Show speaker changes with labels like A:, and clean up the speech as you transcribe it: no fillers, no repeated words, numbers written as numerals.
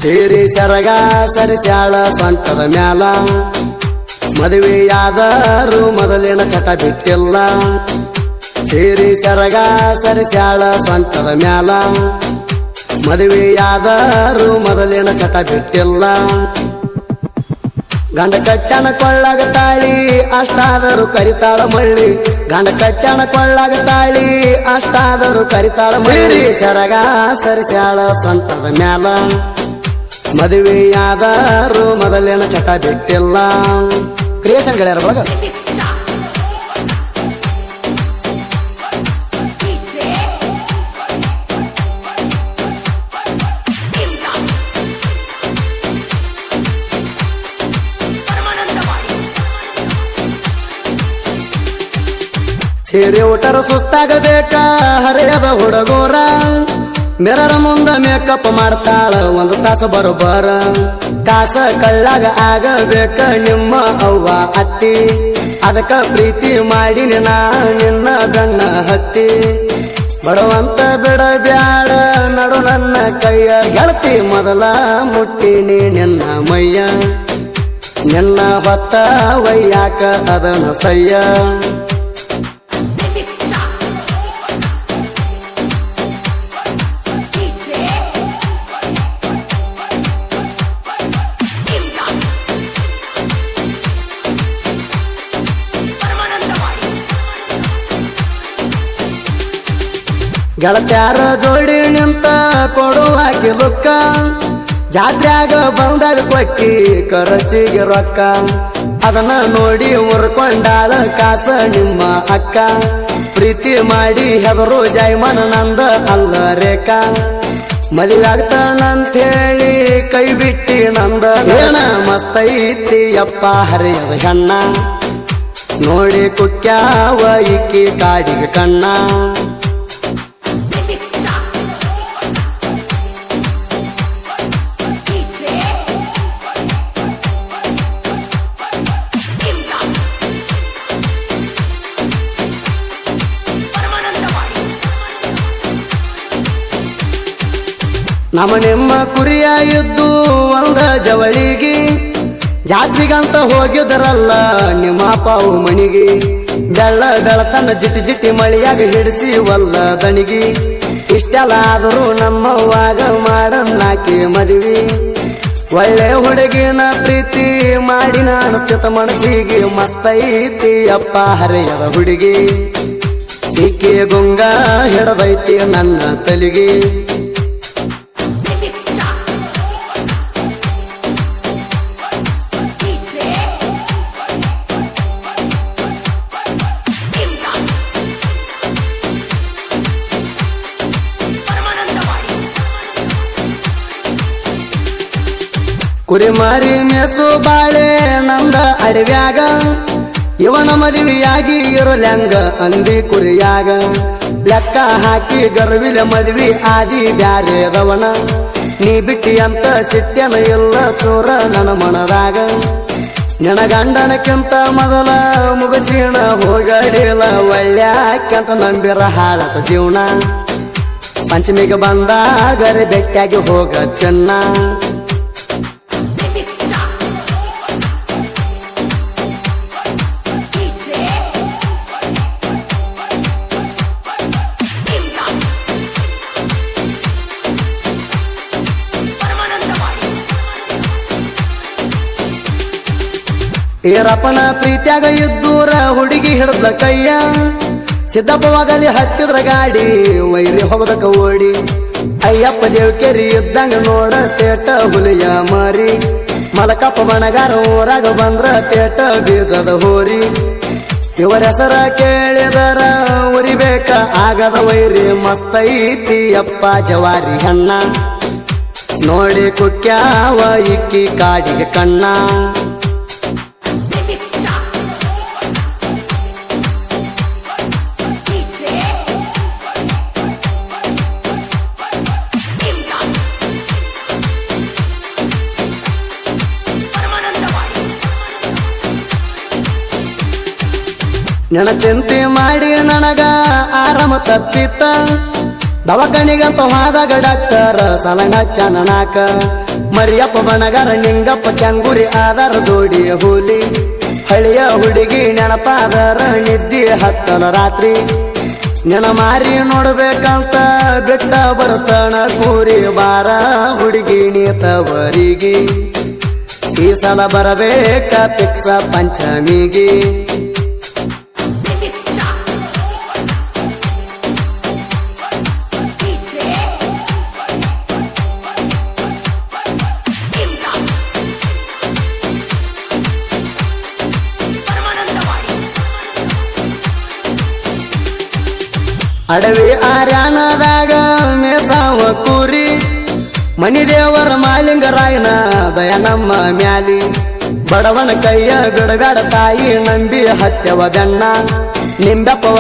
A: ಸೀರಿ ಸರಗ ಸರಿಸ್ಯಾಳ ಸೊಂಟದ ಮ್ಯಾಲ ಮದುವೆಯಾದರೂ ಮೊದಲಿನ ಚಟ ಬಿಟ್ಟಿಲ್ಲ ಸೀರಿ ಸರಗ ಸರಿಸ್ಯಾಳ ಸೊಂಟದ ಮ್ಯಾಲ ಮದುವೆಯಾದರೂ ಮೊದಲಿನ ಚಟ ಬಿಟ್ಟಿಲ್ಲ ಗಂಡ ಕಟ್ಟ್ಯಾನ ಕೊಳ್ಳಾಗ ತಾಳಿ ಅಷ್ಟಾದರೂ ಕರಿತಾಳ ಮಳ್ಳಿ ಗಂಡ ಕಟ್ಟ್ಯಾನ ಕೊಳ್ಳಾಗ ತಾಳಿ ಅಷ್ಟಾದರೂ ಕರಿತಾಳ ಮಳ್ಳಿ ಸರಗ ಸರಿಸ್ಯಾಳ ಸೊಂಟದ ಮ್ಯಾಲ ಮದುವೆಯಾದರೂ ಮೊದಲಿನ ಚಟ ಬಿಟ್ಟಿಲ್ಲ ಕ್ರಿಯೇಷನ್ ಗೆಳೆಯರ ಒಳಗ ಸೀರೆ ಊಟರ ಸುಸ್ತಾಗಬೇಕ ಹರಿಯದ ಹುಡುಗೋರ ಮಿರರ ಮುಂದ ಮೇಕಪ್ ಮಾಡ್ತಾಳ ಒಂದು ತಾಸು ಬರೋಬ್ಬರ ಕಾಸ ಕಳ್ಳಾಗ ಆಗಬೇಕ ನಿಮ್ಮ ಅವ್ವ ಅತ್ತಿ ಅದಕ್ಕ ಪ್ರೀತಿ ಮಾಡಿ ನಿನ್ನ ಗಣ್ಣ ಹತ್ತಿ ಬಡವಂತ ಬಿಡಬ್ಯಾಡ ನಡು ನನ್ನ ಕೈಯ ಗೆಳತಿ ಮೊದಲ ಮುಟ್ಟಿನಿ ನಿನ್ನ ಮೈಯ ನಿನ್ನ ಹೊತ್ತ ವಯ್ಯಾಕ ಅದನ ಸಯ್ಯ ಗೆಳತ್ಯಾರ ಜೋಡಿ ನಿಂತ ಕೊಡುವಾಕಿ ಲುಕ್ಕ ಜಾತ್ರ್ಯಾಗ ಬಂದಾಗ ಕೊಟ್ಟಿ ಖರ್ಚಿಗೆ ರೊಕ್ಕ ಅದನ್ನ ನೋಡಿ ಮುರ್ಕೊಂಡಾಳ ಕಾಸ ನಿಮ್ಮ ಅಕ್ಕ ಪ್ರೀತಿ ಮಾಡಿ ಹೆದರು ಜೈಮನ ನಂದ ಅಲ್ಲ ರೇಖಾ ಮದುವೆ ಆಗ್ತಾನಂತೇಳಿ ಕೈ ಬಿಟ್ಟಿ ನಂದ ಏನ ಮಸ್ತೈತಿ ಯಪ್ಪ ಹರಿಯದ ಹೆಣ್ಣ ನೋಡಿ ಕುಕ್ಕ್ಯಾವ ಇಕ್ಕಿ ಕಾಡಿಗೆ ಕಣ್ಣ ನಮ್ಮ ನಿಮ್ಮ ಕುರಿಯ ಇದ್ದು ಒಂದ ಜವಳಿಗಿ ಜಾತ್ರಿಗಂತ ಹೋಗಿದರಲ್ಲ ನಿಮ್ಮ ಪಾವು ಮಣಿಗಿ ಬೆಳ್ಳ ಬೆಳತನ ಜಿಟಿ ಜಿಟಿ ಮಳಿಯಾಗ ಹಿಡಿಸಿ ಒಲ್ಲ ದಣಿಗಿ ಇಷ್ಟೆಲ್ಲ ಆದರೂ ನಮ್ಮವ್ವಾಗ ಮಾಡನ್ನಾಕಿ ಮದುವೆ ಒಳ್ಳೆ ಹುಡುಗಿನ ಪ್ರೀತಿ ಮಾಡಿ ನಾನು ಚಿತ ಮನಸ್ಸಿಗೆ ಮಸ್ತೈತಿ ಅಪ್ಪ ಹರಿಯದ ಹುಡುಗಿ ಈಕೆ ಗುಂಗ ಹಿಡದೈತಿ ನನ್ನ ತಲಿಗೆ ಕುರಿ ಮಾರಿ ಮೇಸು ಬಾಳೆ ನಂದ ಅಡವ್ಯಾಗ ಇವನ ಮದುವೆಯಾಗಿ ಇರಲ್ಯಾಂಗ ಅಂದಿ ಕುರಿಯಾಗ ಲೆಕ್ಕ ಹಾಕಿ ಗರ್ವಿಲ ಮದುವೆ ಆದಿ ಬ್ಯಾರೆದವನ ನೀ ಬಿಟ್ಟಿ ಅಂತ ಸಿಟ್ಟ್ಯನ ಇಲ್ಲ ಚೂರ ನನ್ನ ಮನದಾಗ ನಿನ ಗಂಡನಕ್ಕಿಂತ ಮೊದಲ ಮುಗಸಿಣ ಹೋಗಡಿಲ್ಲ ಒಳ್ಳ್ಯಾಕಂತ ನಂಬಿರ ಹಾಳತ ಜೀವನ ಪಂಚಮಿಗೆ ಬಂದಾಗರೆ ಬೆಟ್ಟಾಗಿ ಹೋಗ ಚೆನ್ನ ಈರಪ್ಪನ ಪ್ರೀತ್ಯಾಗ ಇದ್ದೂರ ಹುಡುಗಿ ಹಿಡ್ದ ಕೈಯ ಸಿದ್ದಪ್ಪವಾಗಲಿ ಹತ್ತಿದ್ರ ಗಾಡಿ ವೈರಿ ಹೋಗದಕ್ಕ ಓಡಿ ಅಯ್ಯಪ್ಪ ದೇವಕೇರಿ ಇದ್ದಂಗ ನೋಡ ತೇಟ ಹುಲಿಯ ಮಾರಿ ಮಲಕಪ್ಪ ಬಣಗಾರ ಊರಾಗ ಬಂದ್ರ ತೇಟ ಬೀಜದ ಹೋರಿ ಇವರ ಹೆಸರ ಕೇಳಿದರ ಉರಿಬೇಕ ಆಗದ ವೈರಿ ಮಸ್ತೈತಿ ಅಪ್ಪ ಜವಾರಿ ಹಣ್ಣ ನೋಡಿ ಕುಕ್ಕ್ಯಾವ ಇಕ್ಕಿ ಕಾಡಿಗೆ ಕಣ್ಣ ನೆನ ಚಿಂತೆ ಮಾಡಿ ನನಗ ಆರಾಮ ತಪ್ಪಿತ್ತ ದವಾಖಾನಿಗಂತ ಹೋದಾಗ ಡಾಕ್ಟರ್ ಸಲಹೆ ಹಚ್ಚ ನನಕ ಮರಿಯಪ್ಪ ಬಣಗಾರ ನಿಂಗಪ್ಪ ಚಂಗುರಿ ಆಧಾರ ಜೋಡಿ ಹೋಲಿ ಹಳಿಯ ಹುಡುಗಿ ನೆನಪಾದರ ನಿದ್ದಿ ಹತ್ತಲ ರಾತ್ರಿ ನೆನ ಮಾರಿ ನೋಡ್ಬೇಕಂತ ಬಿಟ್ಟ ಬರ್ತಣ ಕೂರಿ ಬಾರ ಹುಡುಗಿ ನೀತವರಿಗೆ ಈ ಸಲ ಬರಬೇಕ ಪಿಕ್ಸ ಪಂಚಮಿಗೆ ಅಡವಿ ಆರ್ಯಾನದಾಗ ಮೇಸಾವ ಕೂರಿ ಮನಿ ದೇವರ ಮಾಲಿಂಗರಾಯನ ದಯ ನಮ್ಮ ಮ್ಯಾಲಿ ಬಡವನ ಕೈಯ ಬಿಡಬೇಡ ತಾಯಿ ನಂಬಿ ಹತ್ಯವ ಬೆನ್ನ ನಿಂಬೆಪ್ಪವ